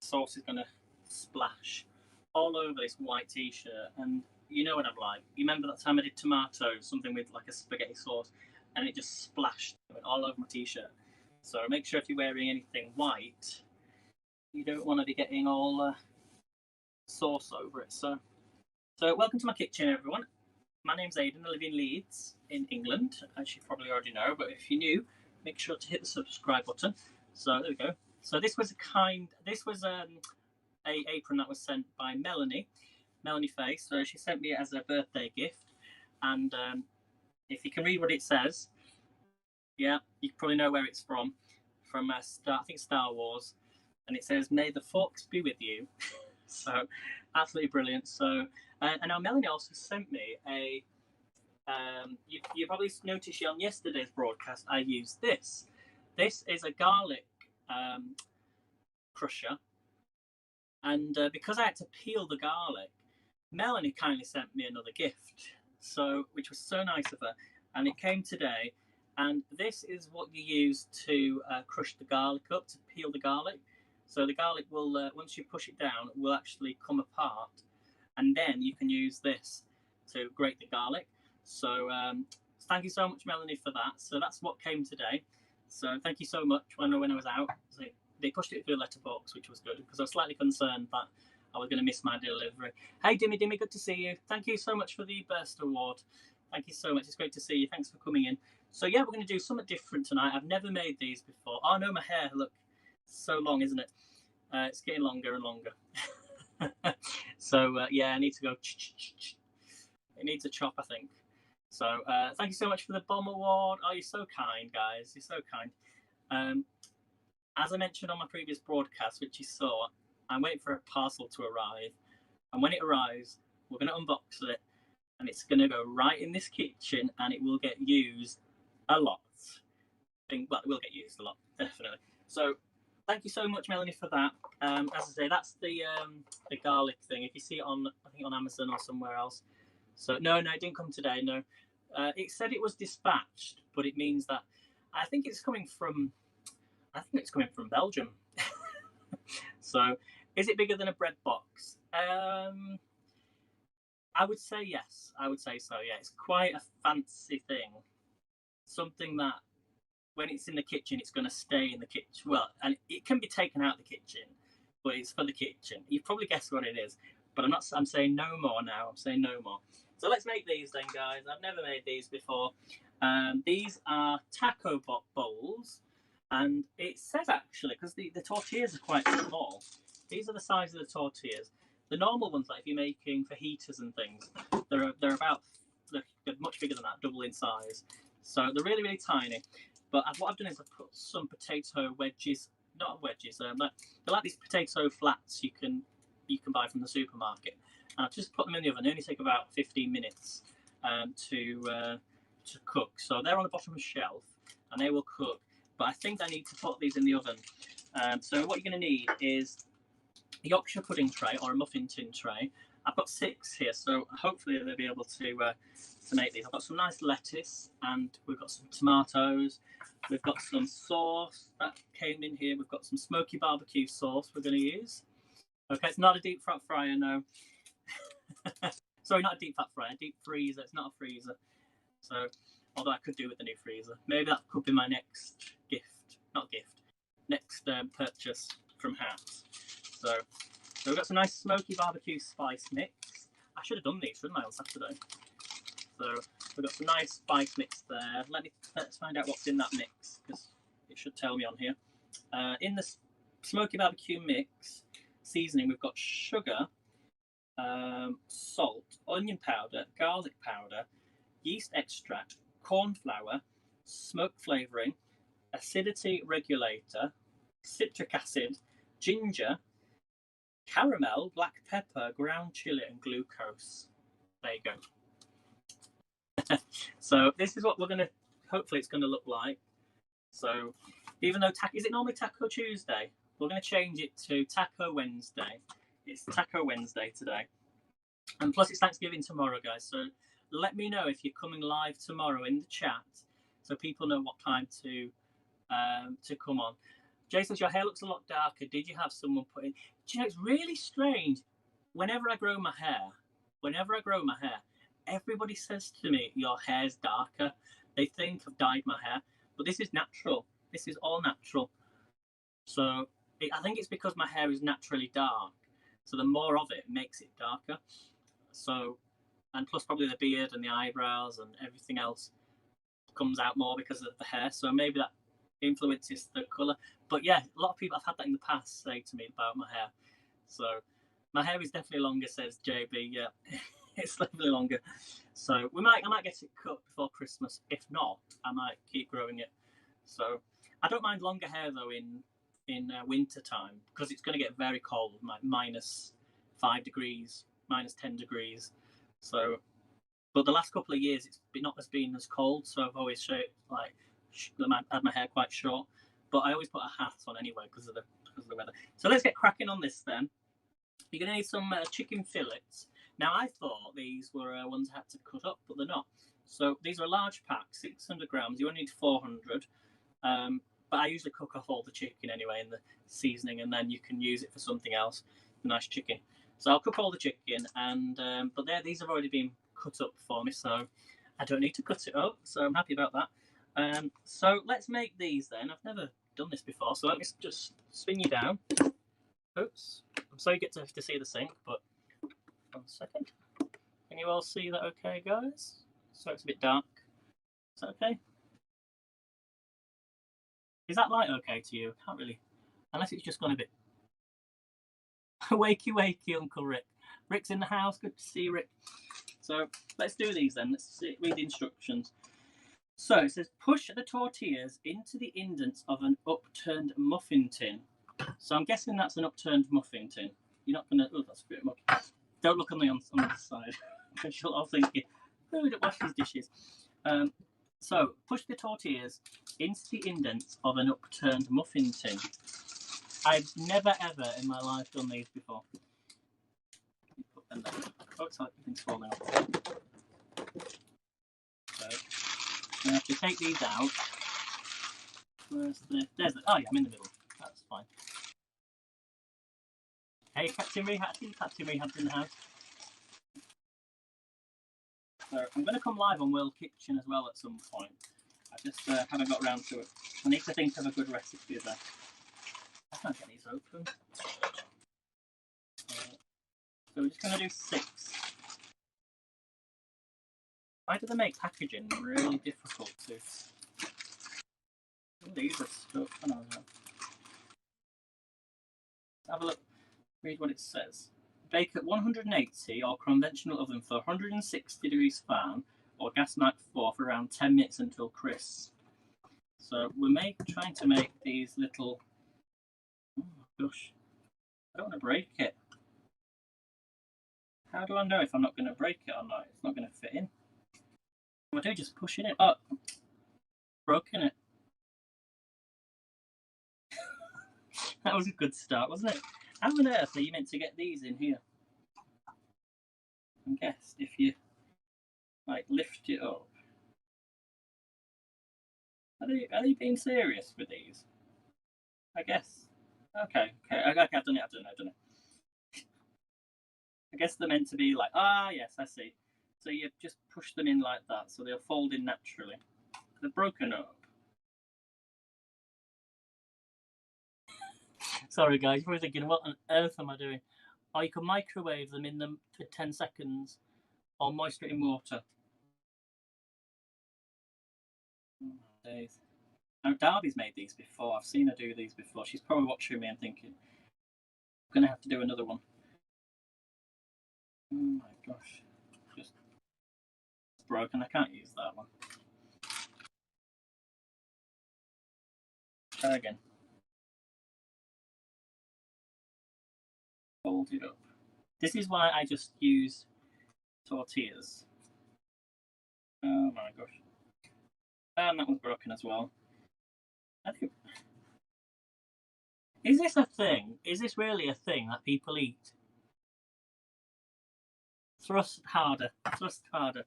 sauce is going to splash all over this white t-shirt. And you know what I'm like. You remember that time I did tomatoes, something with like a spaghetti sauce, and it just splashed all over my t-shirt. So make sure if you're wearing anything white, you don't want to be getting all sauce over it. So welcome to my kitchen, everyone. My name's Aidan. I live in Leeds, in England, as you probably already know. But if you're new, make sure to hit the subscribe button. So there we go. So this was a apron that was sent by Melanie Face. So she sent me it as a birthday gift, and if you can read what it says, yeah, you probably know where it's from I think Star Wars, and it says, "May the forks be with you." So absolutely brilliant. So and now Melanie also sent me a you probably noticed on yesterday's broadcast I used this. This is a garlic crusher, and because I had to peel the garlic, Melanie kindly sent me another gift, which was so nice of her, and it came today. And this is what you use to crush the garlic up, to peel the garlic. So the garlic will, once you push it down, will actually come apart, and then you can use this to grate the garlic. So thank you so much, Melanie, for that. So that's what came today. So thank you so much. When I was out, they pushed it through a letterbox, which was good, because I was slightly concerned that I was going to miss my delivery. Hey, Dimmy, good to see you. Thank you so much for the Burst Award. Thank you so much. It's great to see you. Thanks for coming in. So yeah, we're going to do something different tonight. I've never made these before. Oh no, my hair, look, so long, isn't it? It's getting longer and longer. So yeah, I need to go. It needs a chop, I think. So thank you so much for the Bomb Award. Oh, you're so kind, guys. You're so kind. As I mentioned on my previous broadcast, which you saw, I'm waiting for a parcel to arrive. And when it arrives, we're going to unbox it. And it's going to go right in this kitchen, and it will get used a lot. Well, it will get used a lot, definitely. So thank you so much, Melanie, for that. As I say, that's the garlic thing. If you see it on, I think on Amazon or somewhere else. So no, it didn't come today. No, it said it was dispatched, but it means that I think it's coming from Belgium. So is it bigger than a bread box? I would say yes. I would say so. Yeah, it's quite a fancy thing. Something that when it's in the kitchen, it's going to stay in the kitchen. Well, and it can be taken out of the kitchen, but it's for the kitchen. You've probably guessed what it is, but I'm saying no more now. I'm saying no more. So let's make these then, guys. I've never made these before. These are taco bowls, and it says actually, because the tortillas are quite small. These are the size of the tortillas. The normal ones, like if you're making fajitas and things, they're much bigger than that, double in size. So they're really, really tiny. But what I've done is I've put some potato wedges, not wedges, they're like these potato flats you can buy from the supermarket. And I've just put them in the oven. They only take about 15 minutes to cook. So they're on the bottom of the shelf, and they will cook. But I think I need to put these in the oven. So what you're going to need is a Yorkshire pudding tray or a muffin tin tray. I've got 6 here, so hopefully they'll be able to make these. I've got some nice lettuce, and we've got some tomatoes. We've got some sauce that came in here. We've got some smoky barbecue sauce we're going to use. Okay, it's not a deep fat fryer, no. Sorry, not a deep fat fryer, a deep freezer. It's not a freezer. So, although I could do with the new freezer. Maybe that could be my next next purchase from Harrods. So we've got some nice smoky barbecue spice mix. I should have done these, shouldn't I, on Saturday? So we've got some nice spice mix there. Let's find out what's in that mix, because it should tell me on here. In the smoky barbecue mix seasoning, we've got sugar, salt, onion powder, garlic powder, yeast extract, corn flour, smoke flavouring, acidity regulator, citric acid, ginger, caramel, black pepper, ground chili, and glucose. There you go. So this is what we're going to, hopefully it's going to look like. So even though, is it normally Taco Tuesday? We're going to change it to Taco Wednesday. It's Taco Wednesday today. And plus it's Thanksgiving tomorrow, guys. So let me know if you're coming live tomorrow in the chat, so people know what time to come on. Jay says, your hair looks a lot darker. Did you have someone put in? Do you know, it's really strange. Whenever I grow my hair, everybody says to me, your hair's darker. They think I've dyed my hair. But this is natural. This is all natural. So I think it's because my hair is naturally dark. So the more of it makes it darker. So, and plus probably the beard and the eyebrows and everything else comes out more because of the hair. So maybe that influences the colour. But yeah, a lot of people, I've had that in the past, say to me about my hair. So my hair is definitely longer, says JB. Yeah, it's definitely longer. So I might get it cut before Christmas. If not, I might keep growing it. So I don't mind longer hair though in winter time because it's going to get very cold, like -5 degrees, -10 degrees. So, but the last couple of years it's not been as cold, so I've always had my hair quite short. But I always put a hat on anyway because of the weather. So let's get cracking on this then. You're going to need some chicken fillets. Now I thought these were ones I had to cut up, but they're not. So these are a large pack, 600 grams. You only need 400. But I usually cook off all the chicken anyway in the seasoning, and then you can use it for something else. Nice chicken. So I'll cook all the chicken, and but these have already been cut up for me, so I don't need to cut it up. So I'm happy about that. So let's make these then. I've never done this before, so let me just spin you down. Oops. So you get to see the sink, but 1 second. Can you all see that okay, guys? So it's a bit dark. Is that okay? Is that light okay to you? Can't really, unless it's just gone a bit. Wakey, wakey, Uncle Rick. Rick's in the house. Good to see you, Rick. So let's do these then. Let's read the instructions. So it says, push the tortillas into the indents of an upturned muffin tin. So I'm guessing that's an upturned muffin tin. You're not going to... Oh, that's a bit much. Don't look on the other side. Because you'll all think, oh, we don't wash these dishes. So push the tortillas into the indents of an upturned muffin tin. I've never ever in my life done these before. Put them there. Oh, it's like everything's falling off. So I have to take these out. Where's the? There's the. Oh yeah, I'm in the middle. That's fine. Hey, Captain Rehat. Captain Rehat's in the house. So I'm going to come live on World Kitchen as well at some point. I just haven't got around to it. I need to think of a good recipe there. I can't get these open. So we're just going to do 6. Why do they make packaging really difficult to... These are stuck. Oh, no. Have a look. Read what it says. Bake at 180 or conventional oven for 160 degrees Fahrenheit or gas mark 4 for around 10 minutes until crisp. So we're trying to make these little... Oh my gosh. I don't want to break it. How do I know if I'm not going to break it or not? It's not going to fit in. I do just push it in. Oh, broken it. That was a good start, wasn't it? How on earth are you meant to get these in here? I guess if you like lift it up. Are they being serious with these? I guess. Okay. I've done it. I guess they're meant to be like, yes, I see. So you just push them in like that, so they'll fold in naturally. They're broken up. Sorry guys, you're probably thinking, what on earth am I doing? Or you can microwave them in them for 10 seconds, or moisten it in water. Oh, days. Now, Darby's made these before. I've seen her do these before. She's probably watching me and thinking, I'm going to have to do another one. Oh my gosh. Just broken. I can't use that one. Try again. Fold it up. This is why I just use tortillas. Oh my gosh. And that one's broken as well. Is this a thing? Is this really a thing that people eat? Thrust harder. Thrust harder.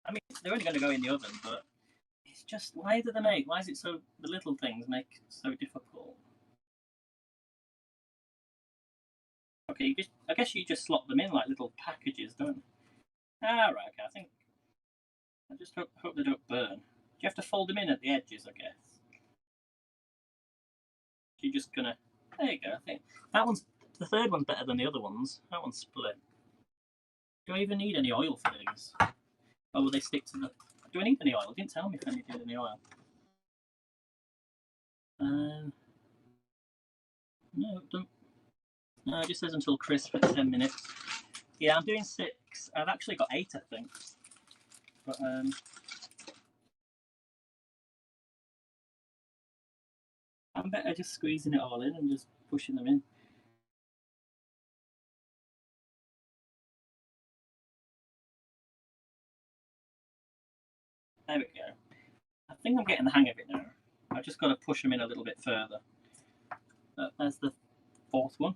I mean, they're only going to go in the oven, but it's just, why do they make, why is it so, the little things make it so difficult? Okay, I guess you just slot them in like little packages, don't you? Ah, right, okay, I think, I just hope they don't burn. Do you have to fold them in at the edges, I guess? You're just gonna, there you go, I think. That one's, the third one's better than the other ones. That one's split. Do I even need any oil for these? Or will they stick to the, do I need any oil? It didn't tell me if I needed any oil. No, don't. No, it just says until crisp for 10 minutes. Yeah, I'm doing 6. I've actually got 8, I think. But I'm better just squeezing it all in and just pushing them in. There we go. I think I'm getting the hang of it now. I've just got to push them in a little bit further. There's the 4th one.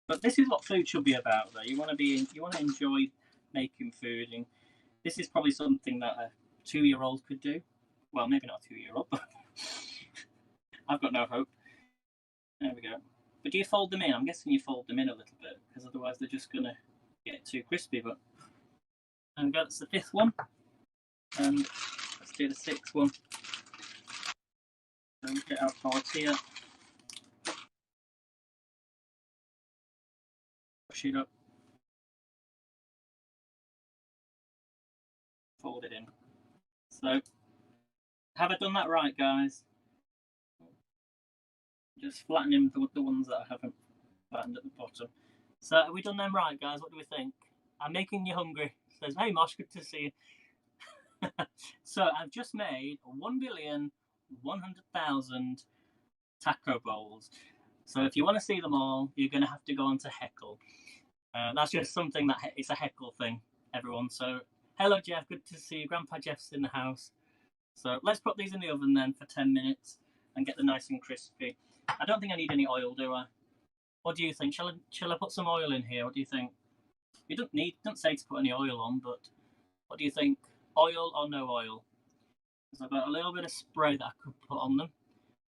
But this is what food should be about, though. You want to enjoy making food, and this is probably something that a 2-year-old could do. Well, maybe not a 2-year-old, but I've got no hope. There we go. But do you fold them in? I'm guessing you fold them in a little bit, because otherwise they're just going to get too crispy. But and that's the 5th one, and let's do the 6th one. And get our tortilla. Push it up. Fold it in. So, have I done that right, guys? Just flattening the ones that I haven't flattened at the bottom. So, have we done them right, guys? What do we think? I'm making you hungry. Says, hey, Mosh, good to see you. So, I've just made 1,100,000 taco bowls. So, if you want to see them all, you're going to have to go on to Heckle. That's just something that it's a Heckle thing, everyone. So, hello, Jeff. Good to see you. Grandpa Jeff's in the house. So, let's put these in the oven then for 10 minutes and get them nice and crispy. I don't think I need any oil, do I? What do you think? Shall I put some oil in here? What do you think? You don't say to put any oil on, but what do you think? Oil or no oil? Because I've got a little bit of spray that I could put on them.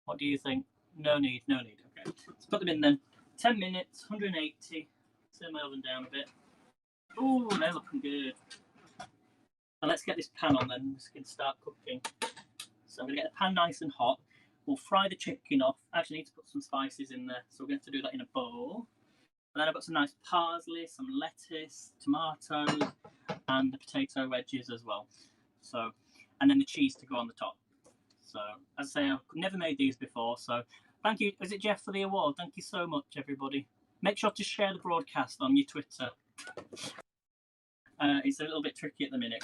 What do you think? No need. Okay, let's put them in then. 10 minutes, 180. Turn my oven down a bit. Oh, they're looking good. Now let's get this pan on then. We can start cooking. So I'm going to get the pan nice and hot. We'll fry the chicken off. Actually, I need to put some spices in there, so we're going to have to do that in a bowl. And then I've got some nice parsley, some lettuce, tomatoes, and the potato wedges as well. So, and then the cheese to go on the top. So, as I say, I've never made these before. So, thank you. Is it Jeff for the award? Thank you so much, everybody. Make sure to share the broadcast on your Twitter. It's a little bit tricky at the minute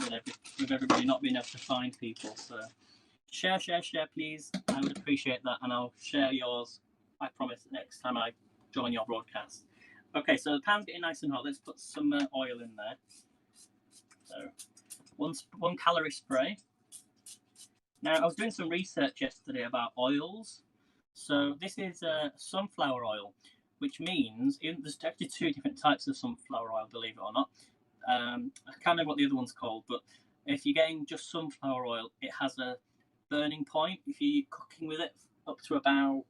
with everybody not being able to find people. So, share, please. I would appreciate that, and I'll share yours. I promise next time I join your broadcast. Okay, so the pan's getting nice and hot. Let's put some oil in there. So, 1 calorie spray. Now, I was doing some research yesterday about oils. So, this is sunflower oil, which means there's actually 2 different types of sunflower oil, believe it or not. I can't remember what the other one's called, but if you're getting just sunflower oil, it has a burning point if you're cooking with it up to about,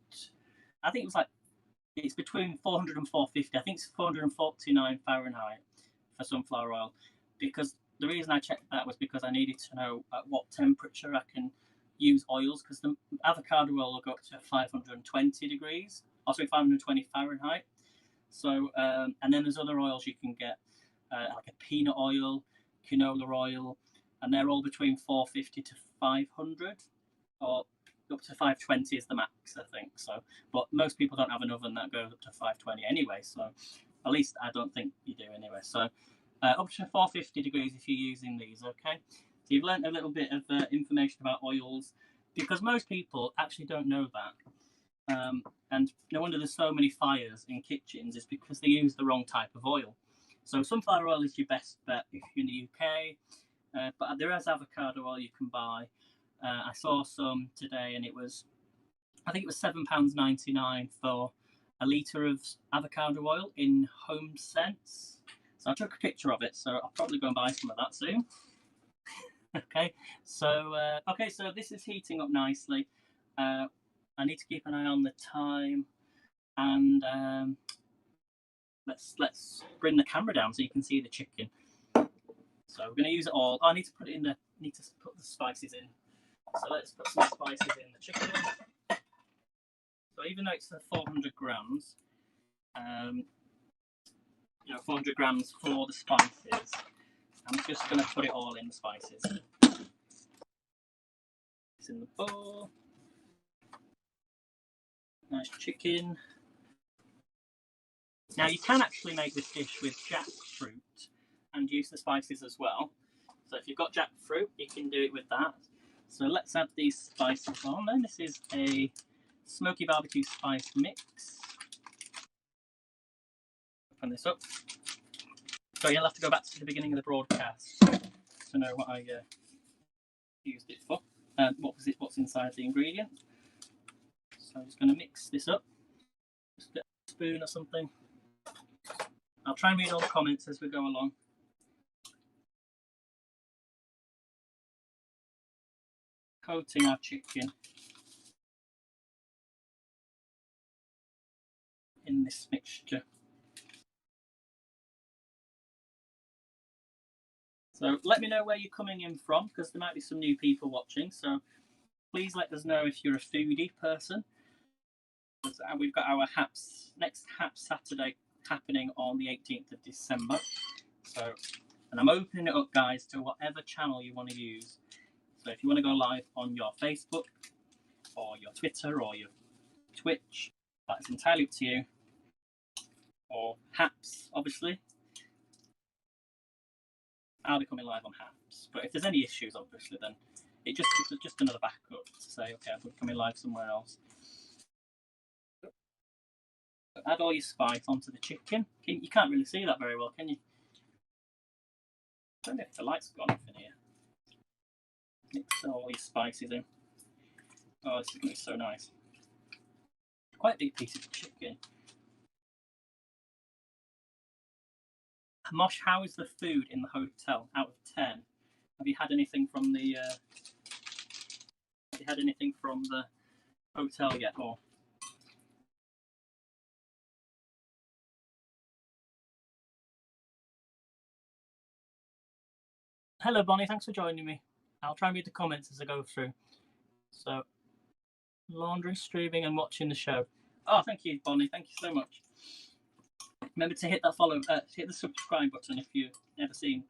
I think it's between 400 and 450. I think it's 449 Fahrenheit for sunflower oil, because the reason I checked that was because I needed to know at what temperature I can use oils, because the avocado oil will go up to 520 degrees, or sorry, 520 Fahrenheit. So, and then there's other oils you can get, like a peanut oil, canola oil, and they're all between 450 to 500, or up to 520 is the max, I think. So, but most people don't have an oven that goes up to 520 anyway. So, at least I don't think you do anyway. So, up to 450 degrees if you're using these. Okay. So you've learned a little bit of information about oils, because most people actually don't know that. And no wonder there's so many fires in kitchens. It's because they use the wrong type of oil. So sunflower oil is your best bet if you're in the UK. But there is avocado oil you can buy. I saw some today, and I think it was £7.99 for a litre of avocado oil in HomeSense. So I took a picture of it, so I'll probably go and buy some of that soon. Okay, so this is heating up nicely. I need to keep an eye on the time, and let's bring the camera down so you can see the chicken. So we're going to use it all. Oh, I need to put it in the. Need to put the spices in. So let's put some spices in the chicken. So even though it's 400 grams, 400 grams for the spices, I'm just going to put it all in the spices. It's in the bowl. Nice chicken. Now you can actually make this dish with jackfruit and use the spices as well. So if you've got jackfruit, you can do it with that. So let's add these spices on. Then this is a smoky barbecue spice mix. Open this up. So you'll have to go back to the beginning of the broadcast to know what I used it for. What's inside the ingredient. So I'm just going to mix this up. Just get a spoon or something. I'll try and read all the comments as we go along. Coating our chicken in this mixture. So let me know where you're coming in from, because there might be some new people watching. So please let us know if you're a foodie person. We've got our next HAPS Saturday happening on the 18th of December. So, and I'm opening it up, guys, to whatever channel you want to use. So if you want to go live on your Facebook or your Twitter or your Twitch, that's entirely up to you. Or HAPS, obviously. I'll be coming live on HAPS. But if there's any issues, obviously, then it's just another backup to say, okay, I'm coming live somewhere else. Add all your spice onto the chicken. You can't really see that very well, can you? I don't know if the light's gone off in here. Mix all your spices in. Oh, this is going to be so nice. Quite a big piece of chicken. Mosh, how is the food in the hotel out of 10? Have you had anything from the hotel yet, or? Hello, Bonnie. Thanks for joining me. I'll try and read the comments as I go through. So, laundry, streaming, and watching the show. Oh, thank you, Bonnie. Thank you so much. Remember to hit that hit the subscribe button if you've never seen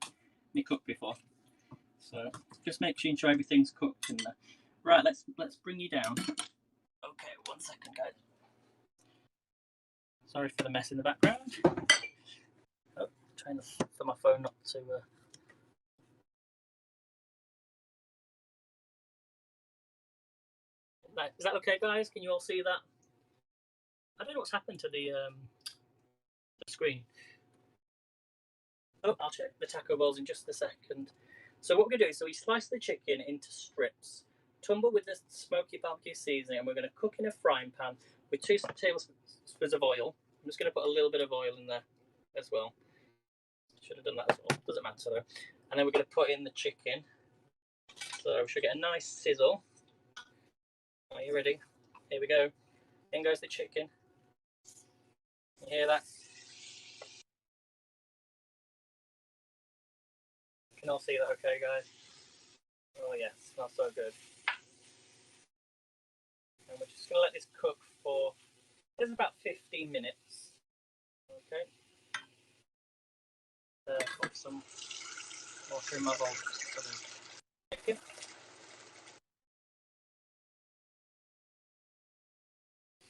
me cook before. So just make sure everything's cooked in there. Right, let's bring you down. Okay, 1 second, guys. Sorry for the mess in the background. Oh, trying for my phone not to. Is that okay, guys? Can you all see that? I don't know what's happened to the screen. Oh, I'll check the taco balls in just a second. So what we're going to do is, we slice the chicken into strips, tumble with the smoky barbecue seasoning, and we're going to cook in a frying pan with 2 tablespoons of oil. I'm just going to put a little bit of oil in there as well. Should have done that as well. Doesn't matter though. And then we're going to put in the chicken. So we should get a nice sizzle. Are you ready? Here we go. In goes the chicken. You hear that? You can all see that, okay, guys? Oh yes, smells so good. And we're just going to let this cook for about 15 minutes. Okay. Put some water in my bowl for the chicken.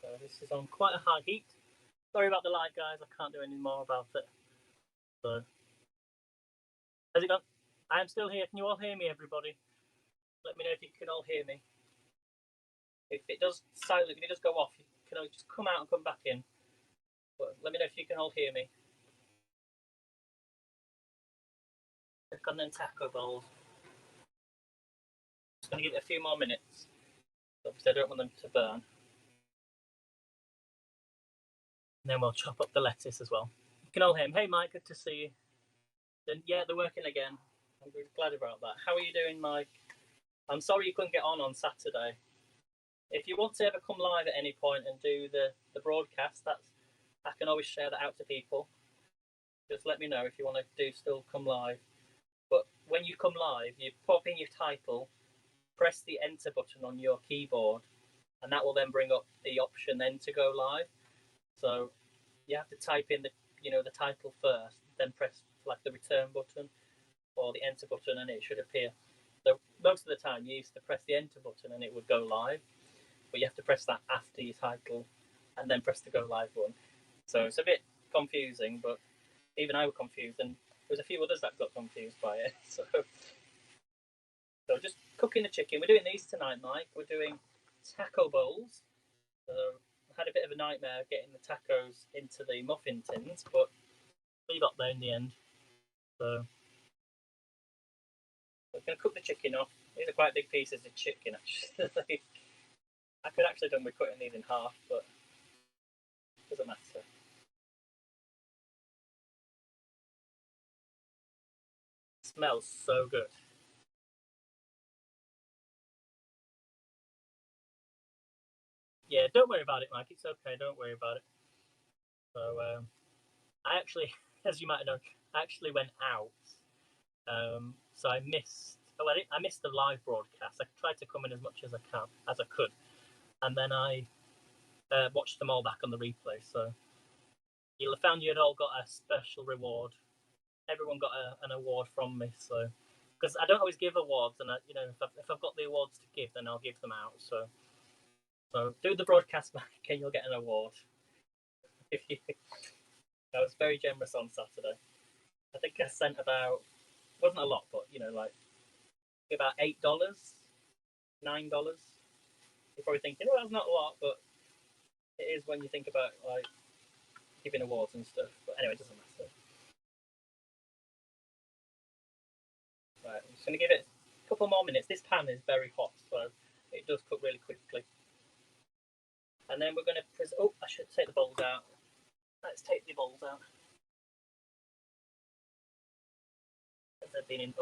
So this is on quite a high heat. Sorry about the light, guys. I can't do any more about it. So, has it gone? I am still here. Can you all hear me, everybody? Let me know if you can all hear me. If it does go off, you can just come out and come back in. But let me know if you can all hear me. Click on them taco balls. Just going to give it a few more minutes. Obviously, I don't want them to burn. And then we'll chop up the lettuce as well. You can all hear me. Hey, Mike, good to see you. Then, yeah, they're working again. I'm glad about that. How are you doing, Mike? I'm sorry you couldn't get on Saturday. If you want to ever come live at any point and do the broadcast, I can always share that out to people. Just let me know if you want to still come live. But when you come live, you pop in your title, press the enter button on your keyboard, and that will then bring up the option then to go live. So you have to type in the title first, then press like the return button or the enter button, and it should appear. So most of the time you used to press the enter button and it would go live, but you have to press that after your title and then press the go live one. So it's a bit confusing, but even I was confused, and there was a few others that got confused by it. So just cooking the chicken. We're doing these tonight, Mike. We're doing taco bowls. So I had a bit of a nightmare getting the tacos into the muffin tins, but we got there in the end. So we're going to cook the chicken off. These are quite big pieces of chicken, actually. I could actually done with cutting these in half, but it doesn't matter. It smells so good. Yeah, don't worry about it, Mike. It's okay. Don't worry about it. So I actually, as you might have known, I actually went out. So I missed. Oh, I missed the live broadcast. I tried to come in as much as I could, and then I watched them all back on the replay. So you'll have found you had all got a special reward. Everyone got an award from me. So because I don't always give awards, and if I've got the awards to give, then I'll give them out. So do the broadcast back, and you'll get an award. I was very generous on Saturday. I think I sent wasn't a lot, but like about $8, $9. You're probably thinking, well, that's not a lot, but it is when you think about like giving awards and stuff. But anyway, it doesn't matter. Right, I'm just going to give it a couple more minutes. This pan is very hot, so it does cook really quickly. And then we're going to I should take the bowls out. Let's take the bowls out. They've been in.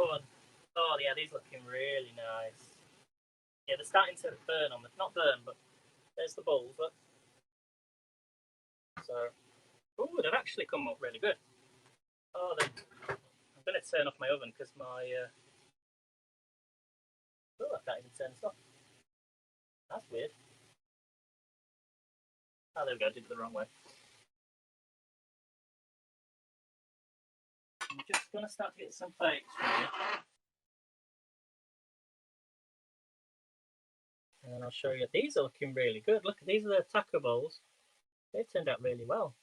Oh yeah, these looking really nice. Yeah, they're starting to burn on not burn, but there's the bowls. Look. So, they've actually come up really good. Oh, I'm going to turn off my oven because my. I can't even turn this off. That's weird. Oh, there we go. I did it the wrong way. I'm just going to start to get some plates ready. And I'll show you. These are looking really good. Look, these are the taco bowls. They've turned out really well.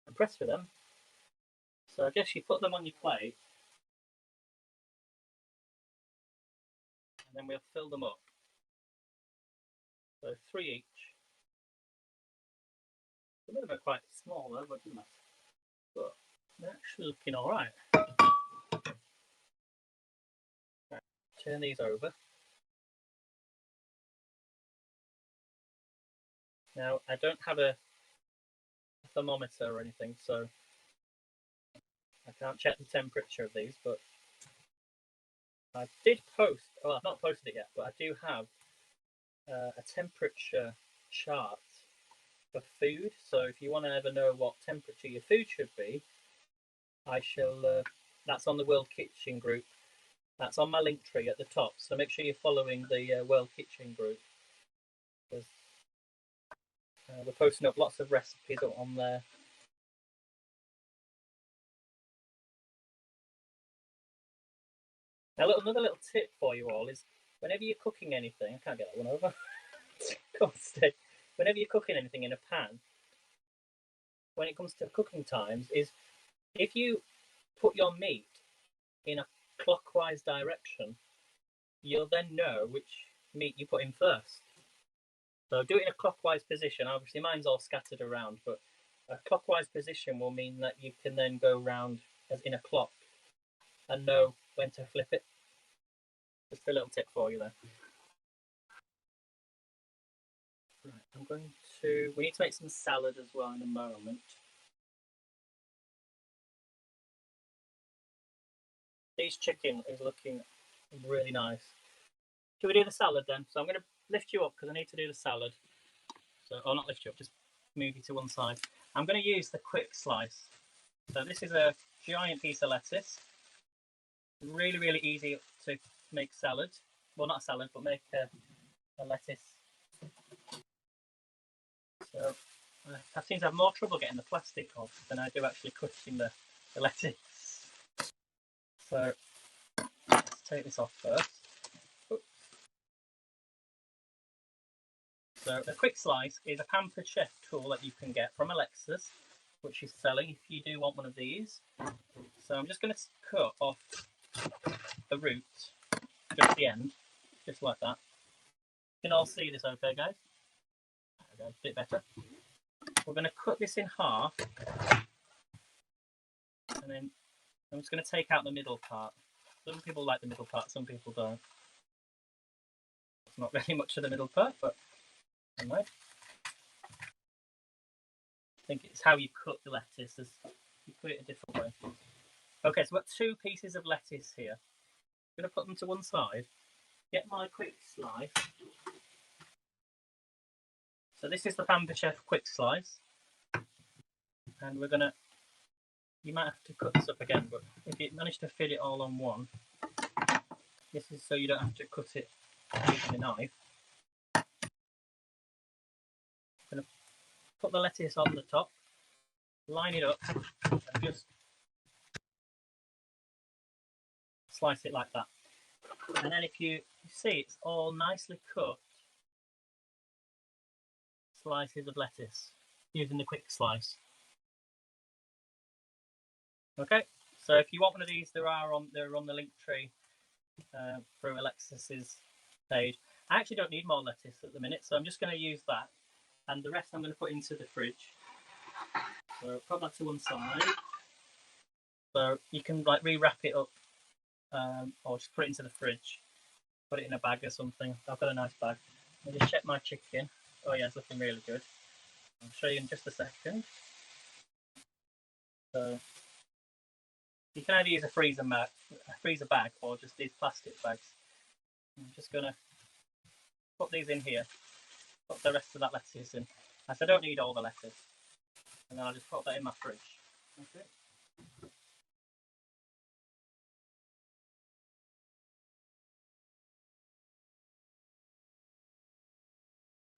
I'm impressed with them. So I guess you put them on your plate. And then we'll fill them up. So 3 each. Some of them are quite small though, but doesn't matter. But they're actually looking alright. Right, turn these over. Now, I don't have a thermometer or anything, so I can't check the temperature of these, but I did post, well, I've not posted it yet, but I do have a temperature chart for food. So if you want to ever know what temperature your food should be, I shall, that's on the World Kitchen group. That's on my link tree at the top. So make sure you're following the World Kitchen group, because we're posting up lots of recipes on there. Now, another little tip for you all is whenever you're cooking anything, I can't get that one over. Whenever you're cooking anything in a pan, when it comes to cooking times, is if you put your meat in a clockwise direction, you'll then know which meat you put in first. So do it in a clockwise position. Obviously, mine's all scattered around, but a clockwise position will mean that you can then go round as in a clock and know when to flip it. Just a little tip for you there. Right, we need to make some salad as well in a moment. This chicken is looking really nice. Should we do the salad then? So I'm going to lift you up because I need to do the salad. So, or not lift you up, just move you to one side. I'm going to use the quick slice. So this is a giant piece of lettuce. Really, really easy to make salad. Well, not a salad, but make a lettuce. So I seem to have more trouble getting the plastic off than I do actually cutting the lettuce. So let's take this off first. Oops. So a quick slice is a Pampered Chef tool that you can get from Alexis, which is selling if you do want one of these. So I'm just going to cut off the root, just the end, just like that. You can all see this okay, guys? There we go, a bit better. We're going to cut this in half, and then I'm just going to take out the middle part. Some people like the middle part, some people don't. It's not really much of the middle part, but anyway. I think it's how you cut the lettuce. You put it a different way. Okay, so we've got 2 pieces of lettuce here. I'm going to put them to one side. Get my quick slice. So this is the Pampered Chef quick slice. And we're going to, you might have to cut this up again, but if you manage to fit it all on one, this is so you don't have to cut it using a knife. I'm going to put the lettuce on the top, line it up, and just slice it like that. And then if you see, it's all nicely cut slices of lettuce using the quick slice. Okay, so if you want one of these, they're on the link tree through Alexis's page. I actually don't need more lettuce at the minute, so I'm just going to use that, and the rest I'm going to put into the fridge. So put that to one side. So you can like re-wrap it up, or just put it into the fridge. Put it in a bag or something. I've got a nice bag. I'll just check my chicken. Oh yeah, it's looking really good. I'll show you in just a second. So you can either use a freezer bag or just these plastic bags. I'm just going to put these in here. Put the rest of that lettuce in. As I don't need all the lettuce. And then I'll just put that in my fridge. Okay.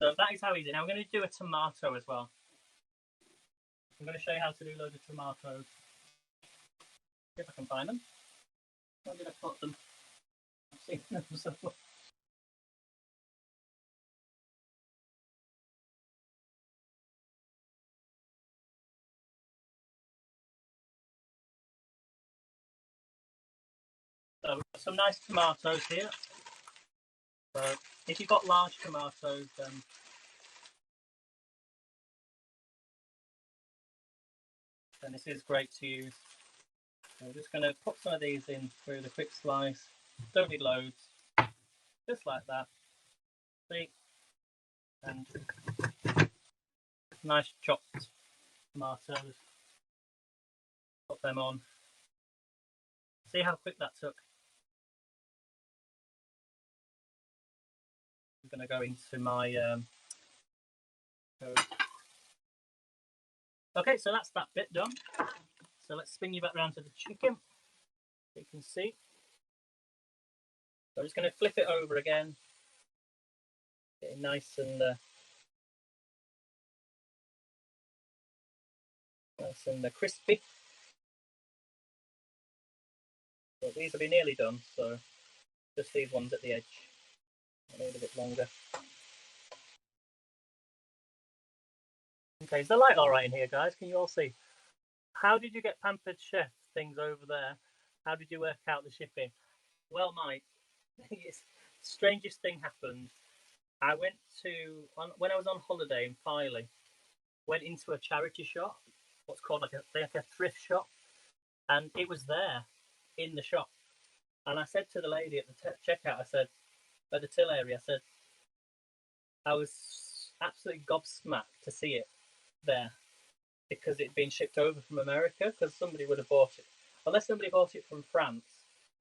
So that is how easy. Now we're going to do a tomato as well. I'm going to show you how to do loads of tomatoes. See if I can find them. Where did I put them? I've seen them somewhere. So we've got some nice tomatoes here. So if you've got large tomatoes, then this is great to use. So we're just going to put some of these in through the quick slice. Don't need loads. Just like that. See? And nice chopped tomatoes. Put them on. See how quick that took? I'm going to go into my code. Okay, so that's that bit done. So let's spin you back around to the chicken. So you can see. So I'm just going to flip it over again. Get it nice and crispy. So these will be nearly done. So just these ones at the edge. I need a bit longer. Okay, is the light all right in here, guys? Can you all see? How did you get Pampered Chef things over there? How did you work out the shipping? Well, Mike, strangest thing happened. I went when I was on holiday in Filey, went into a charity shop, what's called like a thrift shop, and it was there in the shop. And I said to the lady at the checkout, I said, at the till area, I said, I was absolutely gobsmacked to see it there because it'd been shipped over from America because somebody would have bought it. Unless somebody bought it from France,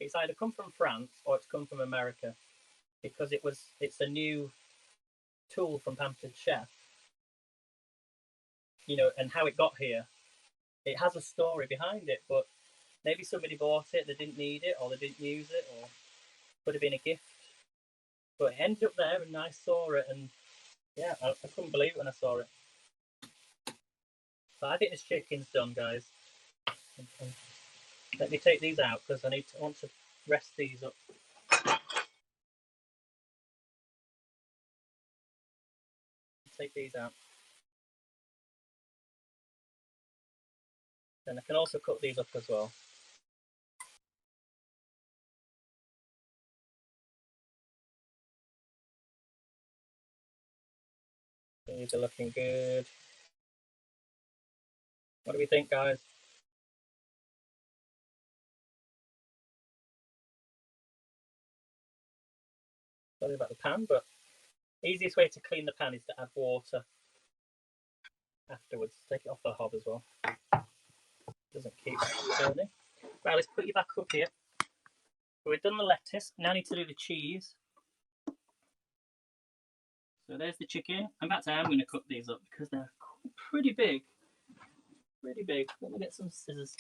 It's either come from France or it's come from America, because it's a new tool from Pampered Chef. You know, and how it got here, it has a story behind it, but maybe somebody bought it, they didn't need it, or they didn't use it, or could have been a gift. But it ended up there, and I saw it, and yeah, I couldn't believe it when I saw it. But I think this chicken's done, guys. Let me take these out because I want to rest these up. Take these out. And I can also cut these up as well. These are looking good. What do we think, guys? Sorry about the pan, but the easiest way to clean the pan is to add water afterwards. Take it off the hob as well. Doesn't keep burning. Right, let's put you back up here. We've done the lettuce. Now I need to do the cheese. So there's the chicken. In fact, I am going to cut these up because they're pretty big. Pretty big. Let me get some scissors.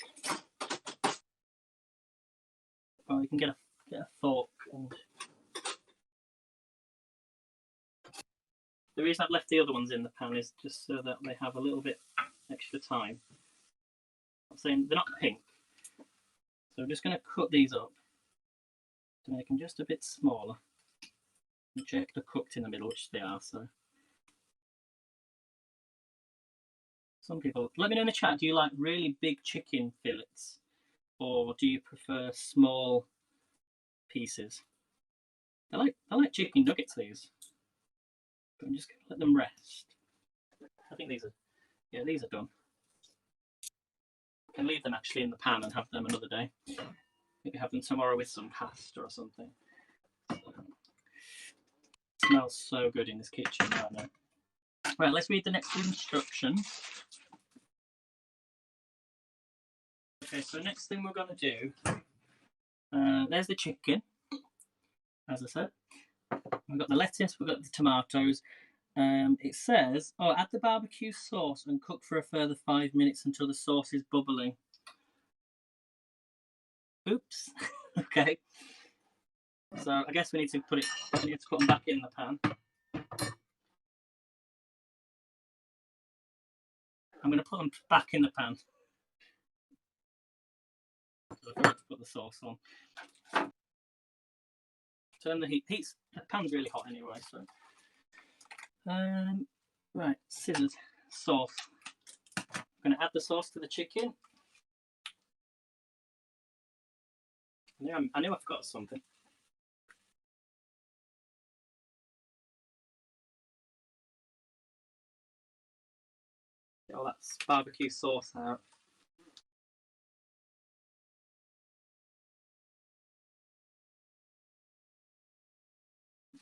Oh, you can get a fork. And the reason I've left the other ones in the pan is just so that they have a little bit extra time. I'm saying they're not pink. So I'm just going to cut these up to make them just a bit smaller. And check they're cooked in the middle, which they are. So some people, let me know in the chat, do you like really big chicken fillets or do you prefer small pieces? I like chicken nuggets, these. But I'm just going to let them rest. I think these are done. I can leave them actually in the pan and have them another day. Maybe have them tomorrow with some pasta or something. It smells so good in this kitchen right now. Right, let's read the next instructions. Okay, so next thing we're going to do, there's the chicken, as I said. We've got the lettuce, we've got the tomatoes. It says, add the barbecue sauce and cook for a further 5 minutes until the sauce is bubbling. Oops. Okay. So I guess we need to put them back in the pan. I'm going to put them back in the pan. So I forgot to put the sauce on. Turn the heat. The pan's really hot anyway, so. Right, scissors, sauce. I'm going to add the sauce to the chicken. I knew I forgot something. Get all that barbecue sauce out.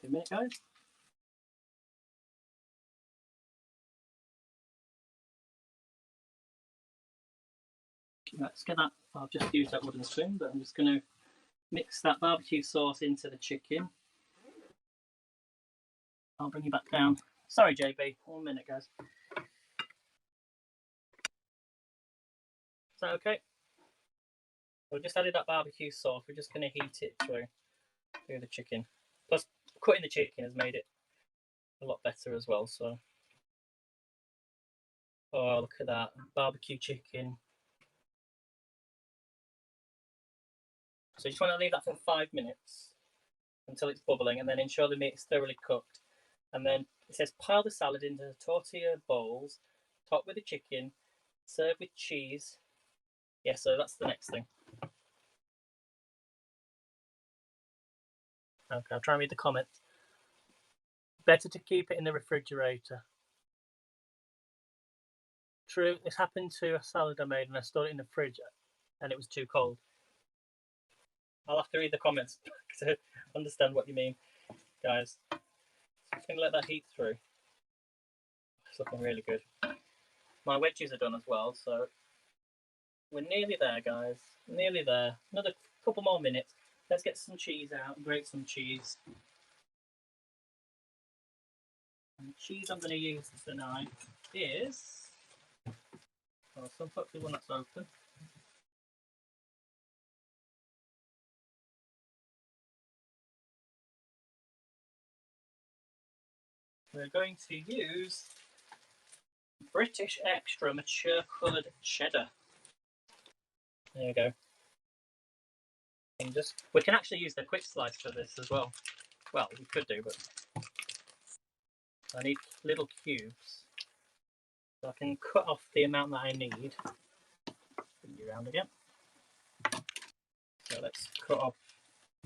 Give me a minute, guys. Let's get that. I've just used that wooden spoon, but I'm just going to mix that barbecue sauce into the chicken. I'll bring you back down. Sorry, JB. 1 minute, guys. Is that okay? We've just added that barbecue sauce. We're just going to heat it through the chicken. Plus, cutting the chicken has made it a lot better as well. So, oh, look at that barbecue chicken. So you just want to leave that for 5 minutes until it's bubbling, and then ensure the meat is thoroughly cooked. And then it says pile the salad into the tortilla bowls, top with the chicken, serve with cheese. Yeah, so that's the next thing. Okay, I'll try and read the comments. Better to keep it in the refrigerator. True, this happened to a salad I made and I stored it in the fridge and it was too cold. I'll have to read the comments to understand what you mean, guys. Just going to let that heat through. It's looking really good. My wedges are done as well, so we're nearly there, guys. Nearly there. Another couple more minutes. let's get some cheese out, grate some cheese. And the cheese I'm going to use tonight is, well, some hopefully one that's open. We're going to use British Extra Mature Coloured Cheddar. There we go. And we can actually use the quick slice for this as well. Well, we could do, but I need little cubes. So I can cut off the amount that I need. Bring you around again. So let's cut off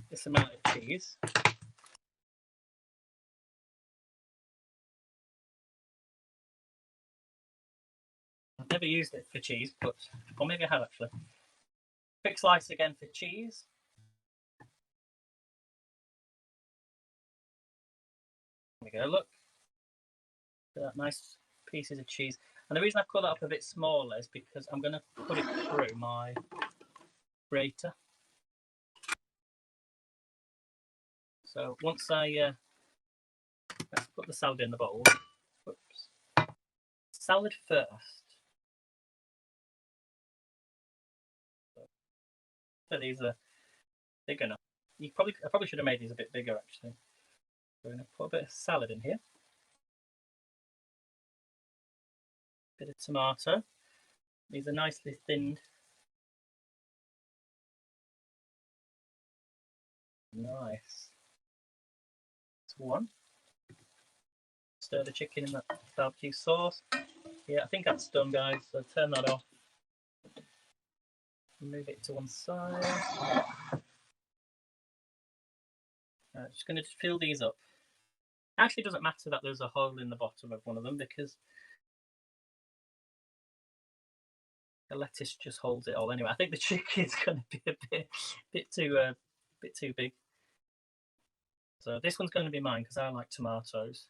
this amount of cheese. I've never used it for cheese, but or maybe I have actually. Quick slice again for cheese. There we go, look. That nice pieces of cheese. And the reason I've cut that up a bit smaller is because I'm going to put it through my grater. So once let's put the salad in the bowl. Whoops. Salad first. So these are big enough. I probably should have made these a bit bigger actually. We're going to put a bit of salad in here. Bit of tomato. These are nicely thinned. Nice. That's one. Stir the chicken in that barbecue sauce. Yeah, I think that's done, guys. So turn that off. Move it to one side. Just going to fill these up. Actually, it doesn't matter that there's a hole in the bottom of one of them because the lettuce just holds it all. Anyway, I think the chicken's going to be a bit too big. So this one's going to be mine because I like tomatoes.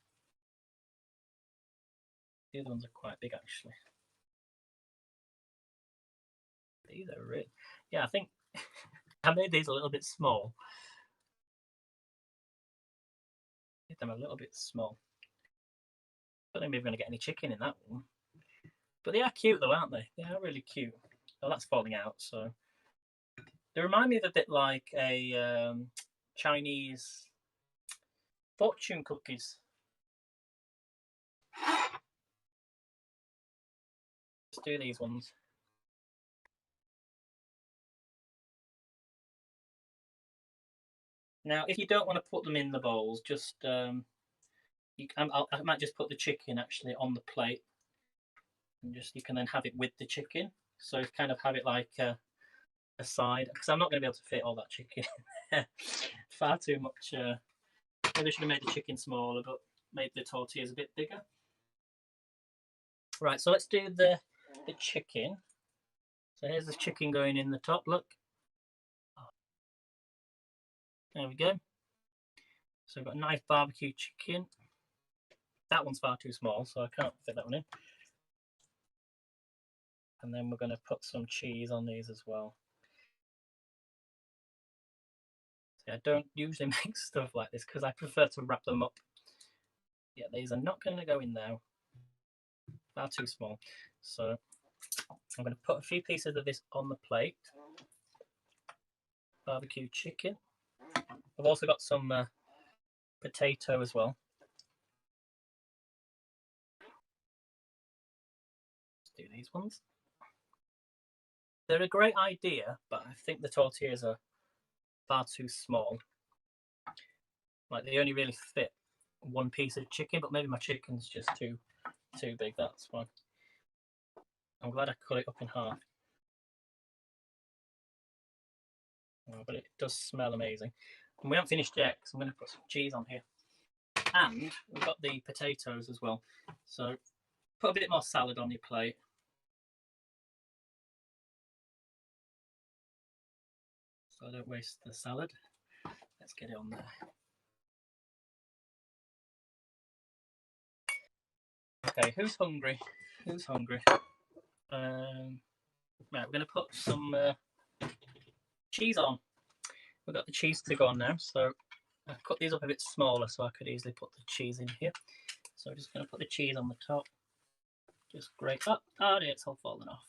The other ones are quite big actually. These are really, yeah, I think I made these a little bit small. Made them a little bit small. I don't think we're going to get any chicken in that one. But they are cute though, aren't they? They are really cute. Oh, that's falling out. So they remind me of a bit like a Chinese fortune cookies. Let's do these ones. Now, if you don't want to put them in the bowls, just I might just put the chicken actually on the plate, and just you can then have it with the chicken. So you kind of have it like a side, because I'm not going to be able to fit all that chicken. Far too much. Maybe I should have made the chicken smaller, but made the tortillas a bit bigger. Right, so let's do the chicken. So here's the chicken going in the top. Look. There we go. So I've got a nice barbecue chicken. That one's far too small, so I can't fit that one in. And then we're going to put some cheese on these as well. See, I don't usually make stuff like this because I prefer to wrap them up. Yeah, these are not going to go in now. Far too small. So I'm going to put a few pieces of this on the plate. Barbecue chicken. I've also got some potato as well. Let's do these ones. They're a great idea, but I think the tortillas are far too small. Like they only really fit one piece of chicken, but maybe my chicken's just too big. That's fine. I'm glad I cut it up in half. Oh, but it does smell amazing. And we haven't finished yet, because I'm going to put some cheese on here. And we've got the potatoes as well. So put a bit more salad on your plate. So I don't waste the salad. Let's get it on there. Okay, who's hungry? Who's hungry? Right, we're going to put some cheese on. we've got the cheese to go on now. So I've cut these up a bit smaller so I could easily put the cheese in here. So I'm just going to put the cheese on the top. Just grate up. Oh, it's all fallen off.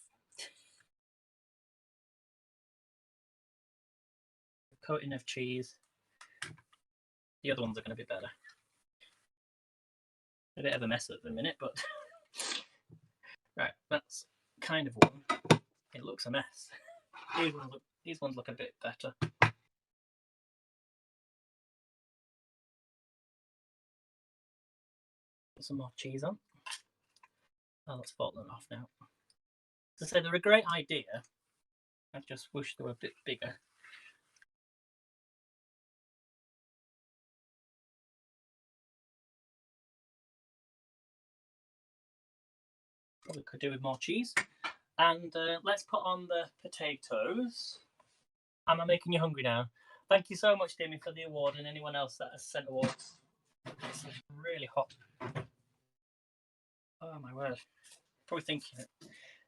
Coating of cheese. The other ones are going to be better. A bit of a mess at the minute, but right, that's kind of one. It looks a mess. These ones look a bit better. Put some more cheese on. Oh, that's fallen off now. As I say, they're a great idea. I just wish they were a bit bigger. Probably could do with more cheese. And let's put on the potatoes. Am I making you hungry now? Thank you so much, Demi, for the award, and anyone else that has sent awards. It's really hot. Oh my word. Probably thinking it.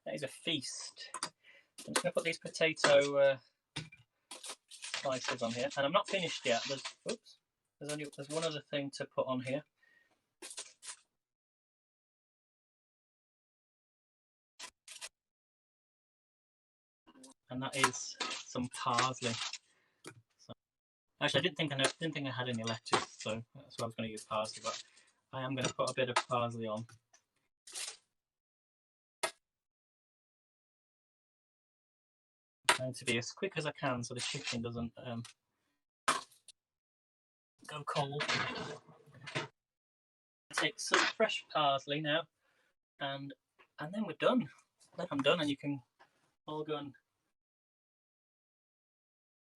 That is a feast. I'm just going to put these potato slices on here. And I'm not finished yet. There's one other thing to put on here. And that is some parsley. So, actually, I didn't think I had any lettuce, so that's why I was going to use parsley. But I am going to put a bit of parsley on. I'm trying to be as quick as I can so the chicken doesn't go cold. Take some fresh parsley now, and then we're done. Then I'm done, and you can all go and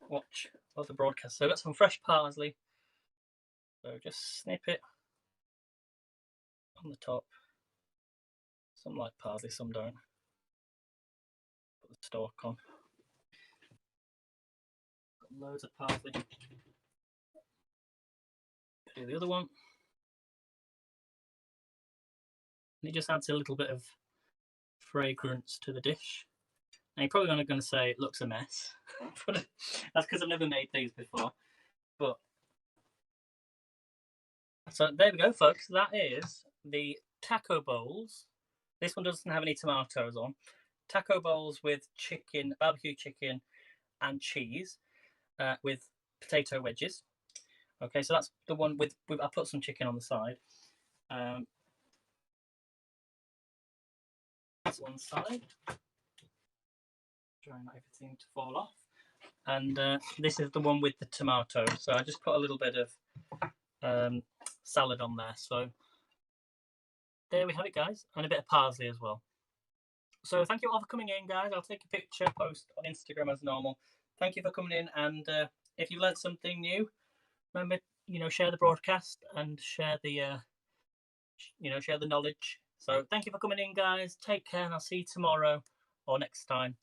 watch other broadcasts. So I've got some fresh parsley. So just snip it on the top. Some like parsley, some don't. Put the stalk on. Got loads of parsley. Do the other one. And it just adds a little bit of fragrance to the dish. Now you're probably going to say it looks a mess, but that's because I've never made these before. But so there we go, folks. That is the taco bowls. This one doesn't have any tomatoes on. Taco bowls with chicken, barbecue chicken, and cheese, with potato wedges. Okay, so that's the one with I put some chicken on the side. That's one side. Trying not everything to fall off. And this is the one with the tomato. So I just put a little bit of salad on there. So there we have it, guys, and a bit of parsley as well. So thank you all for coming in, guys. I'll take a picture, post on Instagram as normal. Thank you for coming in, and if you've learned something new, remember, share the broadcast and share the share the knowledge. So thank you for coming in, guys. Take care, and I'll see you tomorrow or next time.